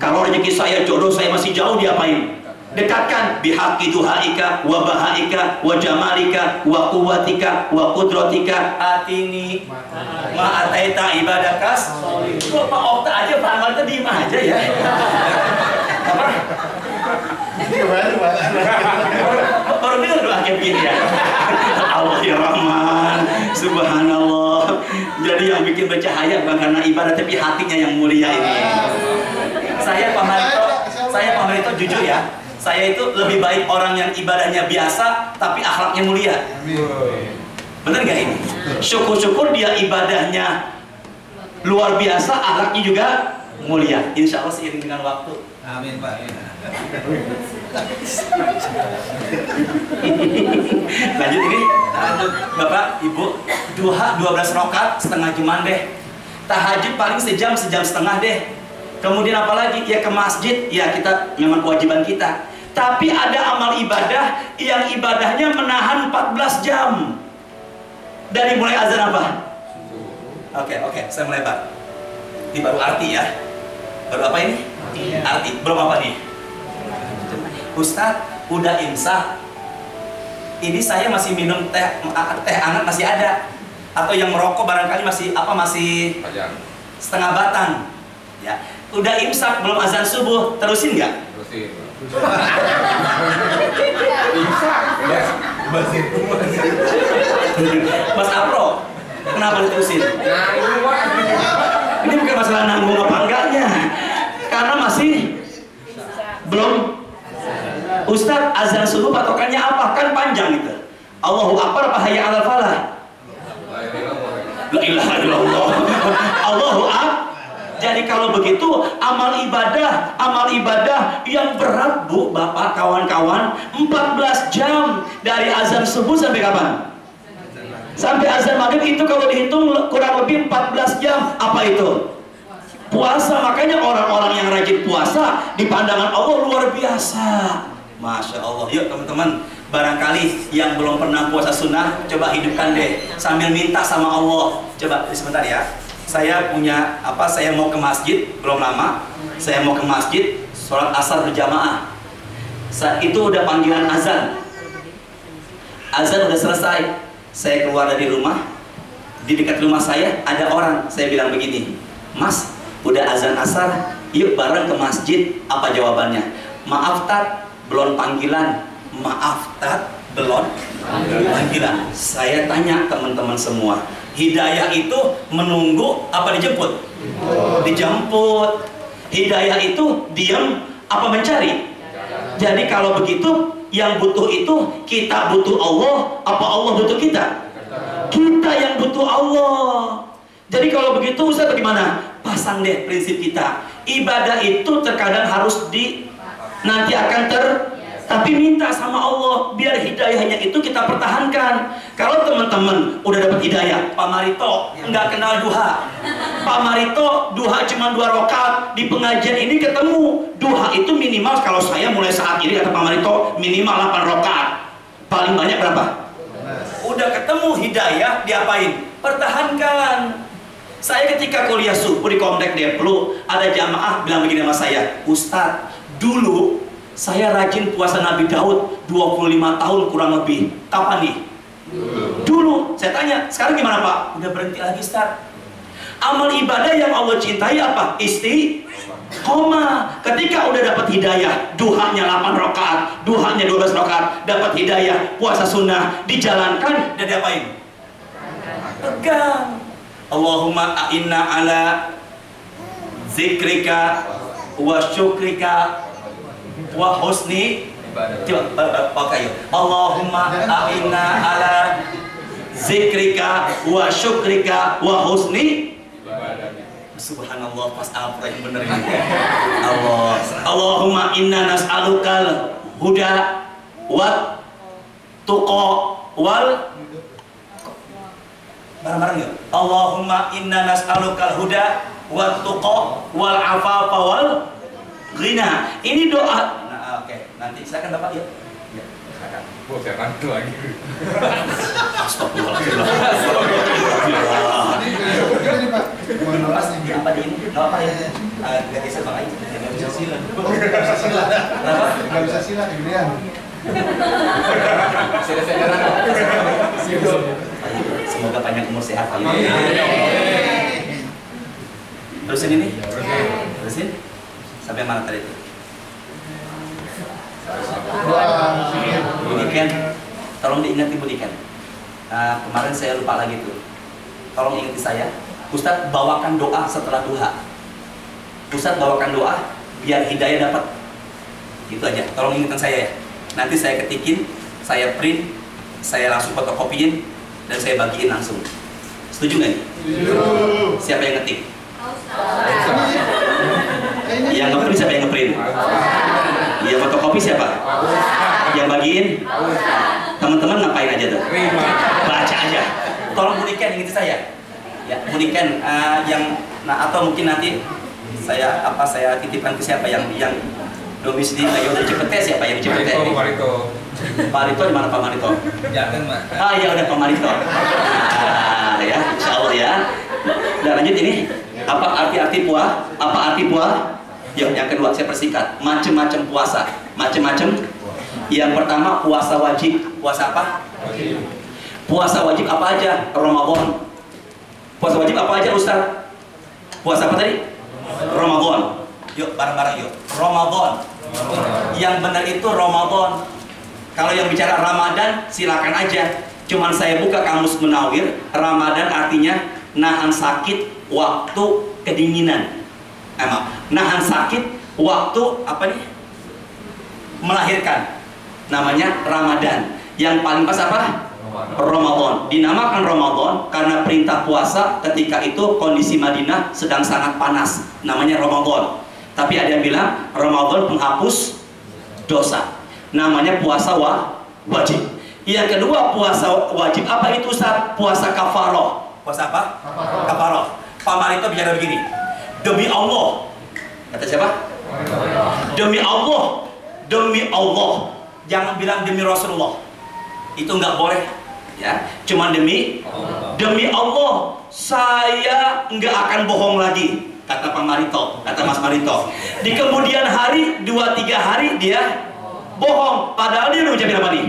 Speaker 1: Kalau rezeki saya, jodoh saya masih jauh, diapain? Dekatkan. Bihaqqi duhaika wa bahaika wa jamalika wa quwwatika wa qudratika atini ma ataita ibadakas. Kok Pak Okta aja, Pak Amal itu diem aja ya. Apa? Baru dengar doa kayak gini ya. Allah ya Rahman, subhanallah. Jadi yang bikin bercahaya bukan karena ibadah, tapi hatinya yang mulia ini. Saya Pak Marito jujur ya. Saya itu lebih baik orang yang ibadahnya biasa tapi akhlaknya mulia. Bener gak ini? Syukur-syukur dia ibadahnya luar biasa, akhlaknya juga mulia. Insya Allah seiring dengan waktu.
Speaker 2: Amin Pak.
Speaker 1: Lanjut ini. Lanjut Bapak, Ibu. Duha 12 rakaat setengah jam deh. Tahajud paling sejam setengah deh. Kemudian apalagi? Ya ke masjid. Ya kita memang kewajiban kita. Tapi ada amal ibadah yang ibadahnya menahan 14 jam. Dari mulai azan apa? Oke, saya mulai Pak. Ini baru arti ya. Baru apa ini? Arti. Belum apa nih? Ustadz, udah imsak. Ini saya masih minum teh hangat masih ada. Atau yang merokok barangkali masih setengah batang. Ya. Udah imsak, belum azan subuh. Terusin nggak? Terusin. Mas Apro, kenapa diterusin? Ini bukan masalah nanggung apa enggaknya, karena masih belum. Ustadz, azan subuh patokannya apa? Kan panjang itu. Allahu Akbar apa hayya 'alal falah? La ilaha illallah. Allahu akbar. Jadi kalau begitu amal ibadah yang berat Bu, Bapak, kawan-kawan, 14 jam dari azan subuh sampai kapan? Sampai azan maghrib itu kalau dihitung kurang lebih 14 jam. Apa itu? Puasa. Makanya orang-orang yang rajin puasa di pandangan Allah luar biasa. Masya Allah. Yuk teman-teman, barangkali yang belum pernah puasa sunnah, coba hidupkan deh sambil minta sama Allah. Coba sebentar ya. Saya punya apa? Saya mau ke masjid, belum lama. Saya mau ke masjid, sholat asar berjamaah. Saat itu udah panggilan azan. Azan udah selesai. Saya keluar dari rumah. Di dekat rumah saya ada orang. Saya bilang begini, Mas, udah azan asar, yuk bareng ke masjid. Apa jawabannya? Maaf Tat, belum panggilan. Maaf Tat, belum panggilan. Saya tanya teman-teman semua, hidayah itu menunggu apa dijemput? Dijemput. Hidayah itu diam apa mencari? Jadi kalau begitu, yang butuh itu kita butuh Allah, apa Allah butuh kita? Kita yang butuh Allah. Jadi kalau begitu Ustaz bagaimana? Pasang deh prinsip kita. Ibadah itu terkadang harus nanti akan tapi minta sama Allah biar hidayahnya itu kita pertahankan. Kalau teman-teman udah dapat hidayah, Pak Marito nggak kenal duha. Pak Marito duha cuma 2 rakaat. Di pengajian ini ketemu duha itu minimal, kalau saya mulai saat ini kata Pak Marito minimal 8 rakaat. Paling banyak berapa? Udah ketemu hidayah, diapain? Pertahankan. Saya ketika kuliah subuh di Komplek Deplu, ada jamaah bilang begini sama saya, Ustadz, dulu saya rajin puasa Nabi Daud 25 tahun kurang lebih. Kapan nih? Dulu. Saya tanya, sekarang gimana Pak? Udah berhenti lagi Ustaz. Amal ibadah yang Allah cintai apa? Istiqomah. Ketika udah dapat hidayah, duhanya 8 rakaat, duhanya 12 rakaat, dapat hidayah, puasa sunnah, dijalankan, dan diapain? Pegang. Allahumma a'inna ala zikrika wa syukrika wa husni pakai Allahumma a'inna ala zikrika wa syukrika wa husni. Subhanallah, pas apa yang bener ini? Allahumma inna nas'alukal huda wa tuqa wal bareng-bareng yuk. Allahumma inna nas'alukal huda wa tuqa wal afafa wal ghina. Ini doa. Nah, oke. Nanti silakan Bapak yuk. Ya, silakan.
Speaker 2: Oh, saya bantu lagi.
Speaker 1: Astagfirullahaladzim.
Speaker 3: Ini Pak.
Speaker 1: Apa di ini? Apa ya? Gak bisa Bang Aji. Gak bisa sila.
Speaker 3: Gak bisa sila.
Speaker 1: Kenapa?
Speaker 3: Gak bisa sila, kegedean.
Speaker 1: Semoga panjang umur sehat. Terusin ini. Terusin. Sampai mana tadi itu? Bu Diken, tolong diingati Bu Diken. Kemarin saya lupa lagi tuh. Tolong ingati saya. Ustadz bawakan doa setelah duha. Ustadz bawakan doa biar hidayah dapat. Gitu aja. Tolong ingatkan saya ya. Nanti saya ketikin, saya print, saya langsung fotokopiin dan saya bagiin langsung. Setuju nggak nih?
Speaker 3: Setuju.
Speaker 1: Siapa yang ngetik? Yang ngeprint siapa yang ngeprint? Yang fotokopi siapa? Yang bagiin? Teman-teman ngapain aja tuh? Baca aja. Tolong bunikan ingat saya. Ya, bunikan yang atau mungkin nanti saya titipkan ke siapa yang domisili Ayo di Cipete, siapa yang di Cipete?
Speaker 2: Pak Marito.
Speaker 1: Pak Marito di mana Pak Marito?
Speaker 2: Jangan Pak.
Speaker 1: Ya udah Pak Marito. Ya, insya Allah ya. Udah lanjut ini. Apa arti puasa? Apa arti puasa? Yuk, yang kedua saya persingkat. Macam-macam puasa. Macam-macam. Yang pertama puasa wajib. Puasa apa?
Speaker 2: Wajib.
Speaker 1: Puasa wajib apa aja? Ramadan. Puasa wajib apa aja Ustaz? Puasa apa tadi? Ramadan. Yuk bareng-bareng yuk. Ramadan. Yang benar itu Ramadan. Kalau yang bicara Ramadan silakan aja. Cuman saya buka kamus Munawir. Ramadan artinya nahan sakit waktu kedinginan. Nahan sakit waktu apa nih? Melahirkan. Namanya Ramadan. Yang paling pas apa? Ramadan. Dinamakan Ramadan karena perintah puasa ketika itu kondisi Madinah sedang sangat panas, namanya Ramadan. Tapi ada yang bilang Ramadan penghapus dosa, namanya puasa wajib. Yang kedua puasa wajib apa itu Ustaz? Puasa kafaroh. Puasa apa? Kafaroh. Pak Marito bicara begini, demi Allah, kata siapa? Demi Allah, demi Allah, jangan bilang demi Rasulullah, itu nggak boleh ya, cuman demi Allah saya nggak akan bohong lagi, kata Pak Marito, kata Mas Marito. Di kemudian hari 2-3 hari dia bohong, padahal dia udah ucapin apa nih?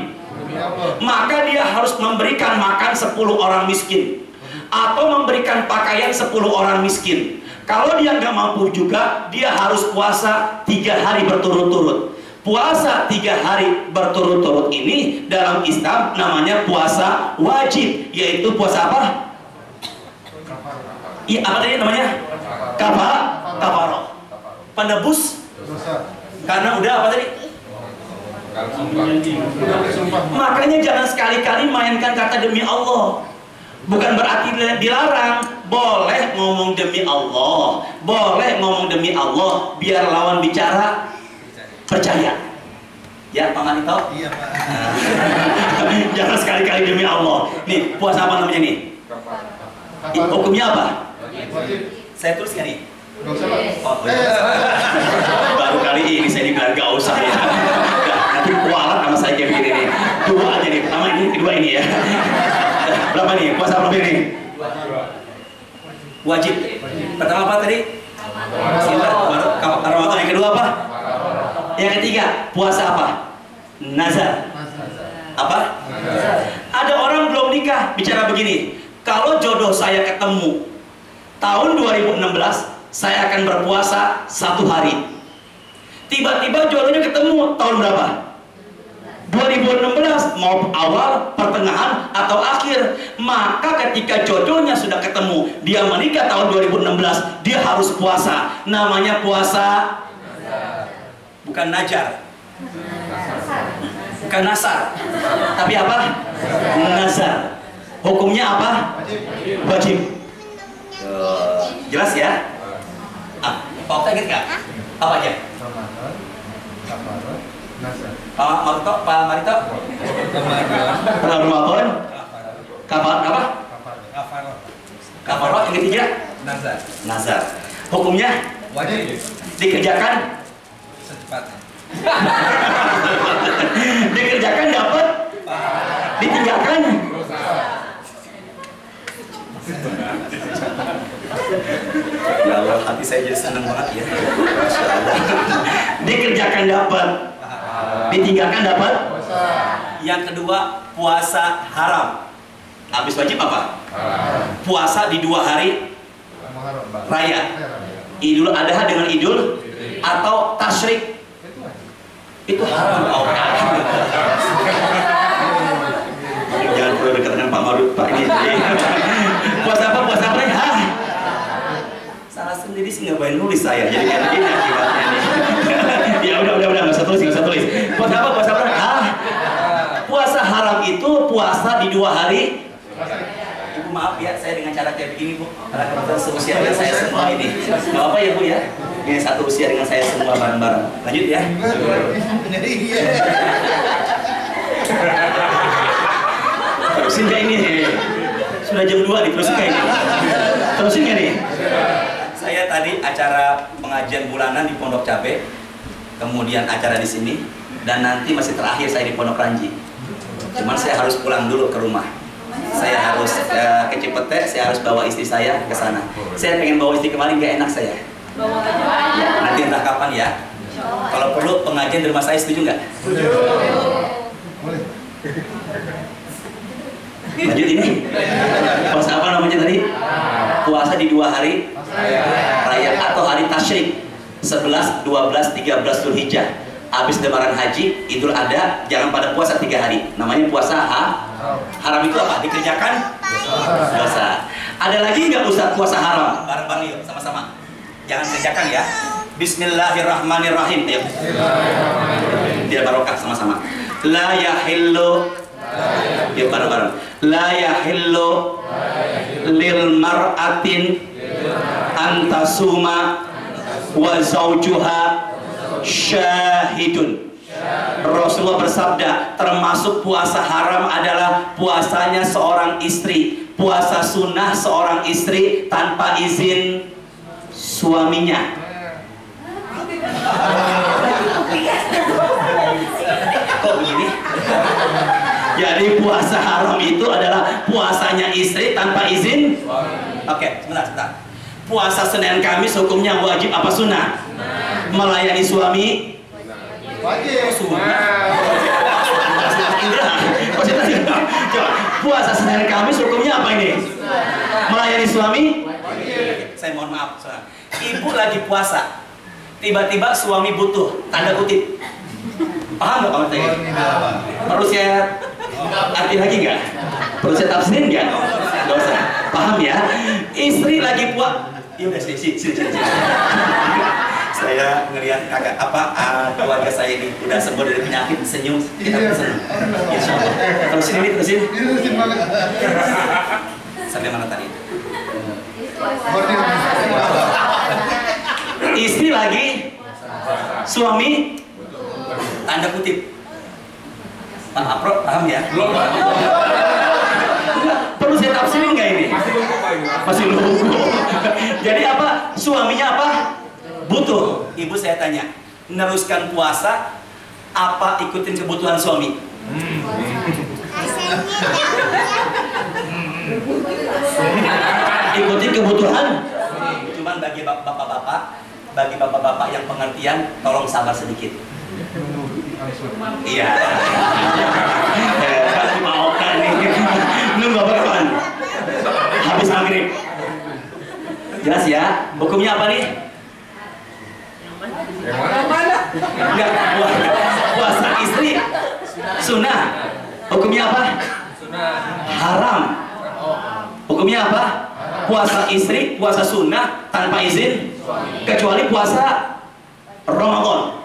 Speaker 1: Maka dia harus memberikan makan 10 orang miskin atau memberikan pakaian 10 orang miskin. Kalau dia nggak mampu juga, dia harus puasa 3 hari berturut-turut. Puasa 3 hari berturut-turut ini dalam Islam namanya puasa wajib, yaitu puasa apa? Iya, apa tadi namanya? Kafaroh. Penebus karena udah apa tadi? Makanya jangan sekali-kali mainkan kata demi Allah. Bukan berarti dilarang, boleh ngomong demi Allah, boleh ngomong demi Allah, biar lawan bicara percaya. Ya Pak Manito? Iya Pak. Jangan sekali-kali demi Allah. Nih puasa apa namanya nih? Hukumnya apa? Saya tulis nggak nih? Oh, baru kali ini saya dibilang gak usah ya. Nanti kualat sama saya kayak begini nih. 2 aja nih, pertama ini, kedua ini ya. Berapa nih? Puasa berapa ini? Wajib. Pertama apa tadi? Ramadan. Yang kedua apa? Yang ketiga, puasa apa? Nazar. Apa? Ada orang belum nikah bicara begini, kalau jodoh saya ketemu tahun 2016, saya akan berpuasa 1 hari. Tiba-tiba jodohnya ketemu tahun berapa? 2016, mau awal, pertengahan, atau akhir. Maka ketika jodohnya sudah ketemu, dia menikah tahun 2016, dia harus puasa. Namanya puasa bukan najar, bukan nasar, tapi apa? Nazar. Hukumnya apa? Wajib. Jelas ya? Pak Okta ingat nggak? Apa aja? Pak Marito? Ramadan. Apa? Kafaroh. Yang ketiga? Nazar. Hukumnya?
Speaker 2: Wajib.
Speaker 1: Dikerjakan?
Speaker 2: Secepatnya.
Speaker 1: Dikerjakan dapat? Ditinggalkan? Ya Allah, hati saya jadi senang banget ya. Masya Allah. Dikerjakan dapat, ditinggalkan dapat. Yang kedua, puasa haram. Habis wajib apa? Puasa di 2 hari raya, Idul Adha dengan Idul atau Tasyrik. Itu haram. Oh, jangan perlu dekat dengan Pak Marut, Pak ini. Puasa apa? Puasa apa? Salah sendiri sih nggak boleh nulis saya. Jadi kayak begini akibatnya nih. Ya udah nggak usah tulis. Puasa apa? Puasa apa? Puasa haram itu puasa di 2 hari. Ibu maaf ya, saya dengan cara kayak begini Bu, karena kebetulan seusia dengan saya semua ini. Gak apa-apa ya Bu ya, ini satu usia dengan saya semua bareng-bareng. Lanjut ya. Terusin kayak ini. Sudah jam 2 nih, terusin kayak ini. Terusin nggak nih? Saya tadi acara pengajian bulanan di Pondok Cabe, kemudian acara di sini, dan nanti masih terakhir saya di Pondok Ranji. Cuman saya harus pulang dulu ke rumah. Saya harus ke Cipete, saya harus bawa istri saya ke sana. Saya pengen bawa istri kemarin, gak enak saya. Ya, nanti entah kapan ya. Kalau perlu pengajian di rumah saya, setuju nggak? Lanjut ini. Puasa apa namanya tadi? Puasa di 2 hari raya atau hari Tasyrik. 11, 12, 13 Zulhijjah. Habis lebaran haji, Idul Adha, jangan pada puasa 3 hari. Namanya puasa haram itu apa? Dikerjakan dosa. Ada lagi nggak Ustaz puasa haram? Bareng-bareng yuk, sama-sama. Jangan kerjakan ya. Bismillahirrahmanirrahim. Ayo. Biar barokah sama-sama. La yahillu. Ya bareng-bareng. La yahillu lil mar'atin antasuma wa zawjuha syahidun. Rasulullah bersabda, termasuk puasa haram adalah puasanya seorang istri, puasa sunnah seorang istri tanpa izin suaminya. Kok begini? Jadi puasa haram itu adalah puasanya istri tanpa izin. Oke, sebentar. Puasa Senin Kamis hukumnya wajib apa sunnah? Melayani suami
Speaker 3: Wajib.
Speaker 1: sunnah. Coba, puasa Senin Kamis hukumnya apa ini? Melayani suami? Saya mohon maaf, saudara. Ibu lagi puasa, tiba-tiba suami butuh, tanda kutip. Paham nggak kalau saya? Perlu saya arti lagi nggak? Perlu saya tafsirin nggak? Nggak usah. Paham ya? Istri lagi puasa. Ya udah sini. Saya ngelihat kakak keluarga saya ini udah sembuh dari penyakit, senyum, kita senang. Insya Allah. Terusin.
Speaker 3: Terusin banget.
Speaker 1: Sampai mana tadi?
Speaker 3: Morning.
Speaker 1: Istri lagi, suami tanda kutip. Pak Apro, paham ya?
Speaker 2: Belum, Pak.
Speaker 1: Perlu saya tafsirin nggak ini?
Speaker 2: Masih nunggu, Pak, ini.
Speaker 1: Masih nunggu. Jadi apa? Suaminya apa? Butuh. Ibu saya tanya, meneruskan puasa apa ikutin kebutuhan suami? Ikutin kebutuhan. Cuman bagi bapak-bapak yang pengertian, tolong sabar sedikit. Iya. Kasih maafkan nih. Nunggu apa kapan? Habis maghrib. Jelas ya? Hukumnya apa nih? Enggak, puasa istri sunnah. Hukumnya apa? Haram. Hukumnya apa? Puasa istri, puasa sunnah tanpa izin, kecuali puasa Ramadan.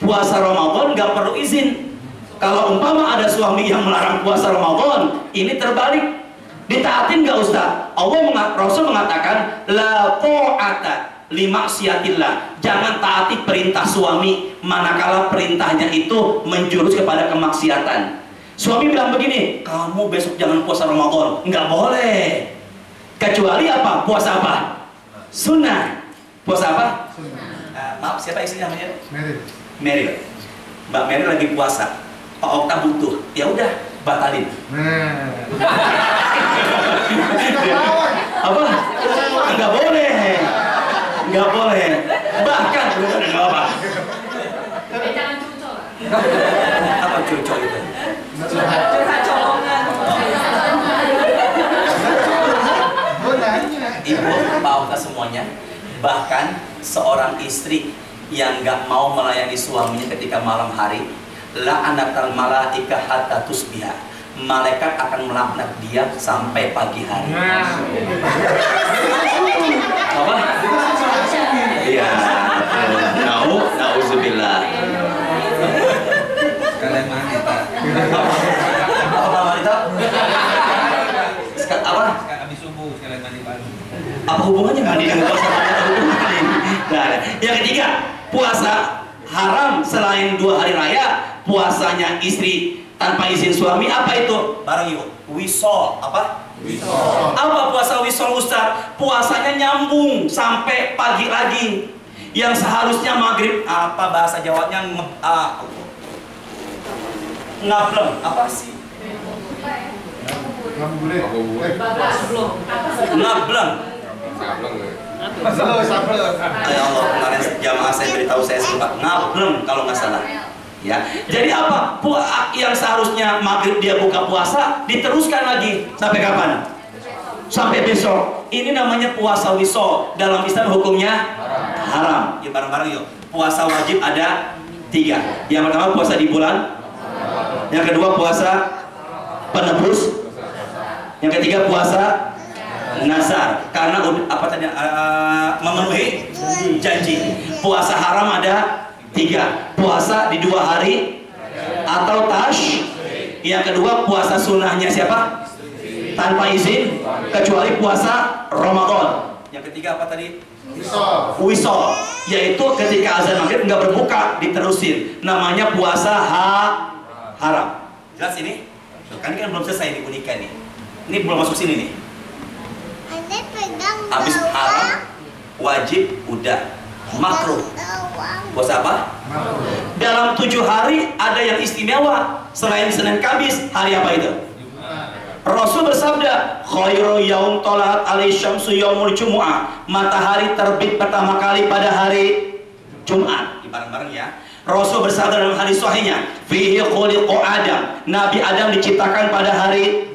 Speaker 1: Puasa Ramadan nggak perlu izin. Kalau umpama ada suami yang melarang puasa Ramadan, ini terbalik. Ditaatin nggak Ustaz? Rasul mengatakan la ta'ata li maksiatillah. Jangan taati perintah suami manakala perintahnya itu menjurus kepada kemaksiatan. Suami bilang begini, kamu besok jangan puasa Ramadan. Nggak boleh. Kecuali apa? Puasa apa? Sunnah. Puasa apa? Maaf, siapa istrinya namanya? Meryl. Mbak Meryl lagi puasa. Pak Okta butuh. Ya udah, batalin. Apa? Nggak boleh. Nggak boleh. Bahkan nggak apa.
Speaker 4: Jangan cucok.
Speaker 1: Apa cucok itu? Ibu, Pak Okta semuanya. Bahkan seorang istri yang nggak mau melayani suaminya ketika malam hari, la'anatal malaika hatta tusbiha. Malaikat akan melaknat dia sampai pagi hari. Apa? Iya. Nauzubillah.
Speaker 2: Kalian mandi, Pak.
Speaker 1: Apa wanita? Apa?
Speaker 2: Habis subuh sekalian mandi pagi.
Speaker 1: Apa hubungannya mandi dengan puasa? Nah, yang ketiga, puasa haram selain 2 hari raya, puasanya istri tanpa izin suami. Apa itu? Bareng yuk. Wisol. Apa?
Speaker 2: Wisol.
Speaker 1: Apa puasa wisol Ustaz? Puasanya nyambung sampai pagi lagi. Yang seharusnya maghrib, apa bahasa Jawanya? Ngableng. Apa sih? Ngableng. Ya Allah, kemarin jamaah saya beritahu saya sempat ngableng kalau nggak salah. Ya, jadi apa? Yang seharusnya maghrib dia buka puasa diteruskan lagi sampai kapan? Sampai besok. Ini namanya puasa wisol. Dalam Islam hukumnya haram. Ya bareng-bareng yuk. Puasa wajib ada 3. Yang pertama puasa di bulan. Yang kedua puasa penebus. Yang ketiga puasa nazar, karena apa tadi memenuhi janji. Puasa haram ada 3. Puasa di 2 hari atau Yang kedua, puasa sunnahnya siapa? Tanpa izin, kecuali puasa Ramadan. Yang ketiga apa tadi? Wisol, yaitu ketika azan maghrib nggak berbuka, diterusin. Namanya puasa haram. Jelas ini? Kan ini kan belum selesai dibunyikan nih. Ini belum masuk sini nih. Habis haram, wajib, udah. Makruh. Puasa apa? Dalam 7 hari ada yang istimewa selain Senin Kamis. Hari apa itu? Rasul bersabda, khairu yaum tolat alaihi syamsu yaumul jumu'ah. Matahari terbit pertama kali pada hari Jumat. Bareng-bareng ya. Rasul bersabda dalam hadis sahihnya, fihi khuliqa Adam. Nabi Adam diciptakan pada hari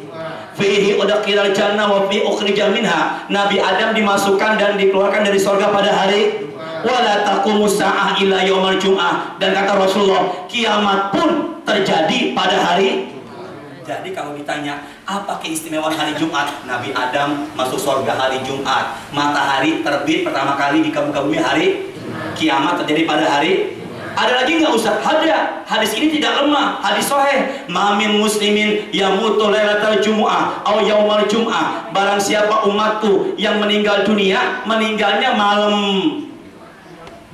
Speaker 1: fihi udkhilal jannah wa fi ukhrija minha. Nabi Adam dimasukkan dan dikeluarkan dari surga pada hari wala taqumus sa'ah illa yaumil jum'ah. Dan kata Rasulullah, kiamat pun terjadi pada hari. Jadi kalau ditanya apa keistimewaan hari Jumat, Nabi Adam masuk surga hari Jumat. Matahari terbit pertama kali di muka bumi hari kiamat terjadi pada hari. Ada lagi nggak Ustaz? Ada. Hadis ini tidak lemah, hadis sahih. Mamin muslimin yamutu lailatal jumu'ah atau yaumal jum'ah. Barang siapa umatku yang meninggal dunia, meninggalnya malam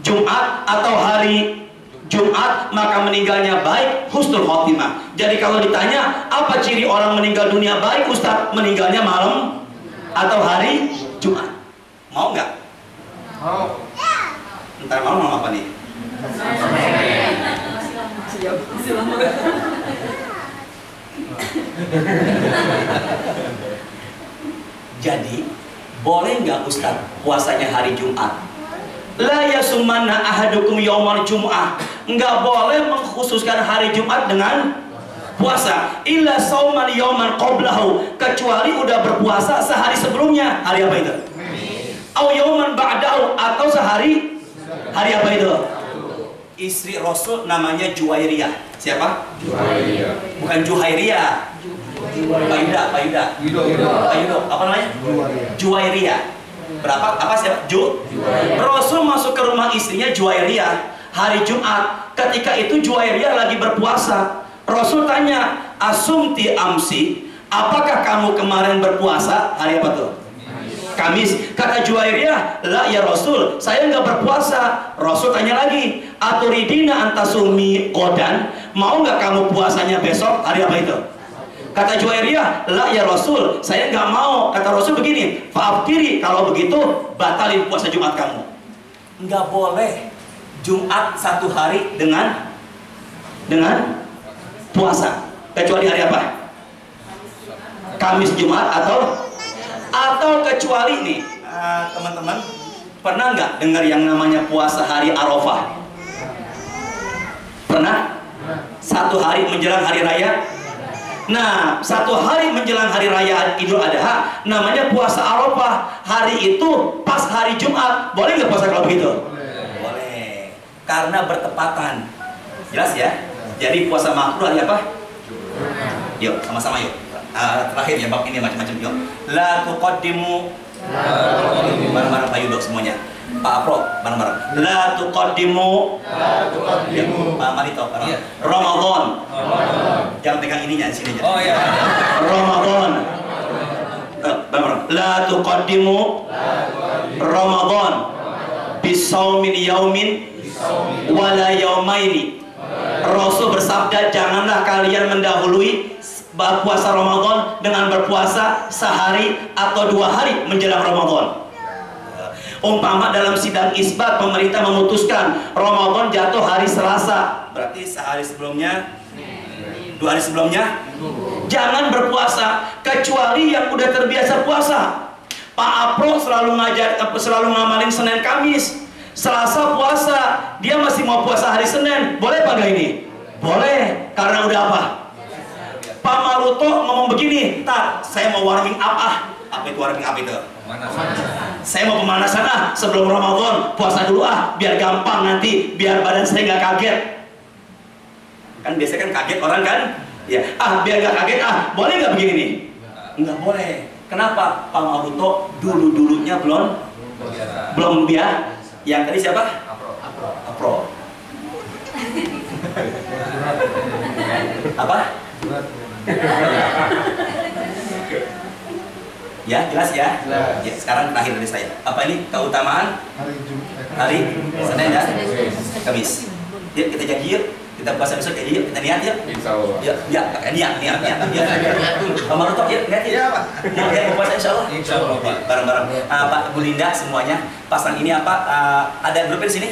Speaker 1: Jumat atau hari Jumat, maka meninggalnya baik, husnul khotimah. Jadi kalau ditanya apa ciri orang meninggal dunia baik Ustaz? Meninggalnya malam atau hari Jumat. Mau nggak?
Speaker 3: Mau.
Speaker 1: Ntar malam apa nih? Jadi boleh nggak Ustaz puasanya hari Jumat? La yasumanna ahadukum yaumal jum'ah. Nggak boleh mengkhususkan hari Jumat dengan puasa. Illa sauman yauman qablahu, kecuali udah berpuasa sehari sebelumnya. Hari apa itu? Au yauman ba'dahu, atau sehari. Hari apa itu? Istri Rasul namanya Juwairiyah. Siapa? Juwairiyah. Bukan Juhairiyah. Bayuda. Apa namanya? Juwairiyah. Berapa? Apa siapa? Rasul masuk ke rumah istrinya Juwairiyah hari Jumat. Ketika itu Juwairiyah lagi berpuasa. Rasul tanya, asumti amsi, apakah kamu kemarin berpuasa? Hari apa tuh? Kamis. Kata Juwairiyah, la ya Rasul, saya nggak berpuasa. Rasul tanya lagi, aturidina antasumi qodan, mau nggak kamu puasanya besok? Hari apa itu? Kata Juwairiyah, la ya Rasul, saya nggak mau. Kata Rasul begini, fa'aftiri, kalau begitu batalin puasa Jumat kamu. Nggak boleh Jumat satu hari dengan puasa, kecuali hari apa? Kamis, Jumat, atau kecuali nih, teman-teman pernah nggak dengar yang namanya puasa hari Arafah? Pernah? Satu hari menjelang hari raya. Nah, satu hari menjelang hari raya Idul Adha namanya puasa Arafah. Hari itu pas hari Jumat. Boleh nggak puasa kalau begitu? Boleh. Karena bertepatan. Jelas ya? Jadi puasa makruh hari apa? Yuk, sama-sama yuk. Terakhir ya bab ini macam-macam yuk. La tuqaddimu. Bareng-bareng Pak Yudo semuanya. Pak Afro bareng-bareng. La tuqaddimu. Pak Marito bareng. Ramadan. Jangan pegang ininya di sini aja.
Speaker 2: Oh iya.
Speaker 1: Ramadan. Bareng-bareng. La tuqaddimu. Ramadan. Bisaumin yaumin wala yaumaini. Rasul bersabda, janganlah kalian mendahului puasa Ramadan dengan berpuasa sehari atau 2 hari menjelang Ramadan. Umpama dalam sidang isbat pemerintah memutuskan Ramadan jatuh hari Selasa, berarti sehari sebelumnya, 2 hari sebelumnya jangan berpuasa, kecuali yang udah terbiasa puasa. Pak Apro selalu ngamalin Senin Kamis. Selasa puasa, dia masih mau puasa hari Senin. Boleh apa enggak ini? Boleh, karena udah apa? Pak Maruto ngomong begini, tak, saya mau warming up Apa itu warming up itu? Saya mau pemanasan sebelum Ramadan, puasa dulu biar gampang nanti, biar badan saya nggak kaget. Kan biasanya kan kaget orang kan? Ya, biar nggak kaget boleh nggak begini nih? Nggak boleh. Kenapa? Pak Maruto dulunya belum biar. Yang tadi siapa? Apro. Apa? Ya, jelas ya?
Speaker 3: Jelas.
Speaker 1: Ya, sekarang terakhir dari saya. Apa ini keutamaan
Speaker 3: Hari Jumat.
Speaker 1: hari Senin dan Kamis? Yuk kita janji yuk, kita puasa besok janji yuk, kita niat yuk.
Speaker 2: Insya Allah.
Speaker 1: Ya, niat. Kamu rutok yuk, niat yuk.
Speaker 3: Iya, Pak.
Speaker 1: Niat puasa insya Allah.
Speaker 2: Insya Allah, Pak.
Speaker 1: Bareng-bareng. Pak Bu Linda semuanya, pasang ini apa? Ada grupnya di sini?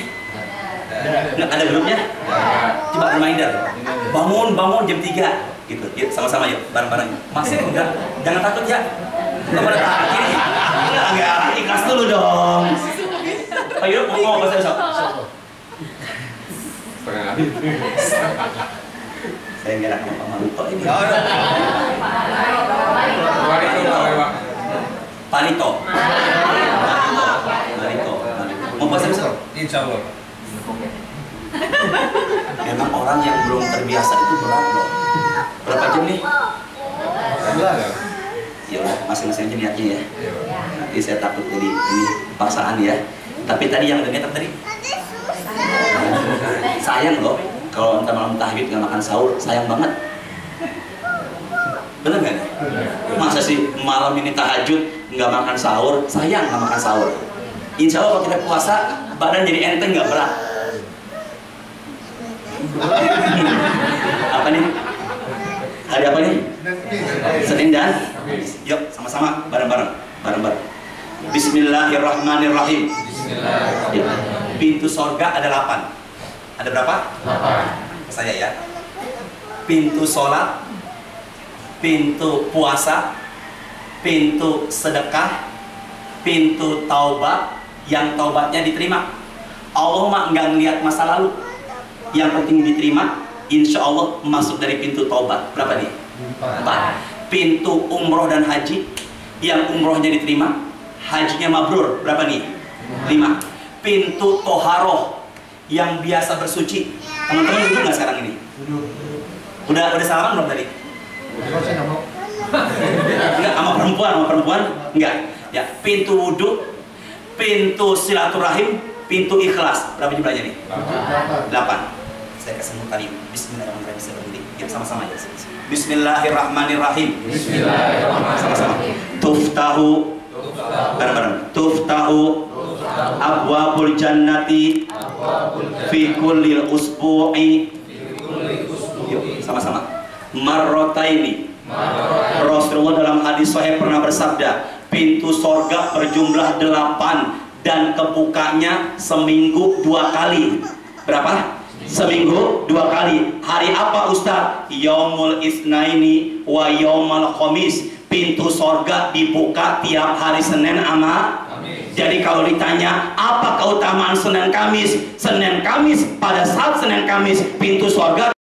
Speaker 1: Nggak ada grupnya? Coba reminder. Bangun jam 3 gitu. Yuk sama-sama yuk, bareng-bareng. Masih enggak? Jangan takut ya. Nggak pada takut ini. Enggak, ikhlas dulu dong. Ayo mau puasa besok.
Speaker 2: Setengah hari.
Speaker 1: Saya nggak akan malu kok ini. Parito. Mau puasa besok?
Speaker 2: Insya Allah.
Speaker 1: Memang orang yang belum terbiasa itu berat loh. Berapa jam nih?
Speaker 3: 11.
Speaker 1: Ya udah, masing-masing aja niatnya ya. Nanti saya takut jadi ini paksaan ya. Tapi tadi yang udah niat tadi sayang loh kalau entah malam tahajud nggak makan sahur, sayang banget. Bener nggak? Masa sih malam ini tahajud nggak makan sahur, sayang nggak makan sahur. Insya Allah kalau kita puasa badan jadi enteng nggak berat. Apa nih? Hari apa nih? Senin dan yuk sama-sama bareng-bareng. Bismillahirrahmanirrahim. Ya. Pintu sorga ada 8. Ada berapa? 8. Saya ya. Pintu sholat, pintu puasa, pintu sedekah, pintu taubat. Yang taubatnya diterima. Allah mah nggak ngelihat masa lalu. Yang penting diterima. Insya Allah masuk dari pintu taubat. Berapa nih? 4. Pintu umroh dan haji. Yang umrohnya diterima, hajinya mabrur. Berapa nih? 5. Pintu toharoh, yang biasa bersuci. Teman-teman duduk nggak sekarang ini? Udah salaman belum tadi? Enggak, sama perempuan enggak. Ya, pintu wudhu, pintu silaturahim, pintu ikhlas. Berapa jumlahnya nih? 8. Saya kasih tadi. Bismillahirrahmanirrahim. Saya berdiri. Kita sama-sama ya. Bismillahirrahmanirrahim. Sama-sama. Tuftahu. Bareng-bareng. Tuftahu abwabul jannati fi kullil usbu'i. Yuk, sama-sama. Marrotaini. Rasulullah dalam hadis sahih pernah bersabda, pintu sorga berjumlah 8 dan kebukanya seminggu 2 kali. Berapa? Seminggu 2 kali. Hari apa Ustaz? Yaumul Isnaini wa Yaumul Khamis. Pintu sorga dibuka tiap hari Senin sama. Jadi kalau ditanya apa keutamaan Senin Kamis? Senin Kamis, pada saat Senin Kamis pintu sorga